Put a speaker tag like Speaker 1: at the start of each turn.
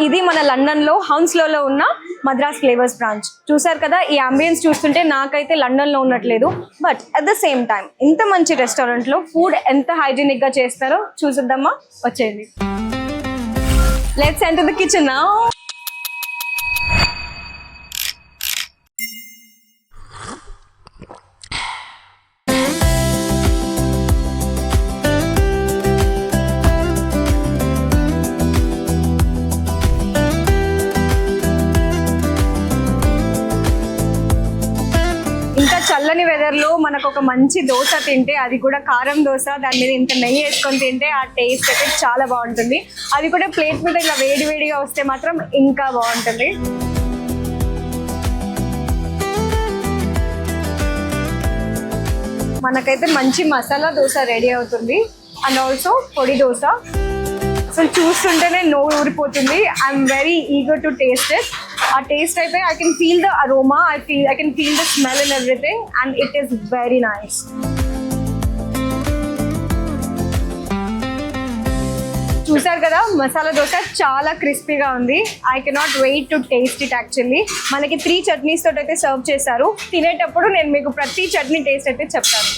Speaker 1: ఇది మన లండన్లో హౌన్స్లో ఉన్న మద్రాస్ ఫ్లేవర్స్ బ్రాంచ్. చూసారు కదా, ఈ అంబియన్స్ చూస్తుంటే నాకైతే లండన్లో ఉన్నట్లేదు. But at the same time ఇంత మంచి రెస్టారెంట్లో ఫుడ్ ఎంత హైజీనిక్గా చేస్తారో చూసిద్దామా, వచ్చేయండి. Let's enter the kitchen now. ఇంకా చల్లని వెదర్లో మనకు ఒక మంచి దోశ తింటే, అది కూడా కారం దోశ, దాని మీద ఇంత నెయ్యి వేసుకొని తింటే ఆ టేస్ట్ అయితే చాలా బాగుంటుంది. అది కూడా ప్లేట్ మీద ఇలా వేడివేడిగా వస్తే మాత్రం ఇంకా బాగుంటుంది. మనకైతే మంచి మసాలా దోశ రెడీ అవుతుంది, అండ్ ఆల్సో పొడి దోశ. అసలు చూస్తుంటేనే నోరు ఊరిపోతుంది. I'm very eager to taste it. ఆ టేస్ట్ అయితే I can feel the aroma, I can feel the smell and everything, and it is very nice. చూసారు కదా, మసాలా దోశ చాలా క్రిస్పీగా ఉంది. I cannot wait to taste it. Actually మనకి 3 చట్నీస్ తోటి అయితే సర్వ్ చేశారు. తినేటప్పుడు నేను మీకు ప్రతి చట్నీ టేస్ట్ అయితే చెప్తాను.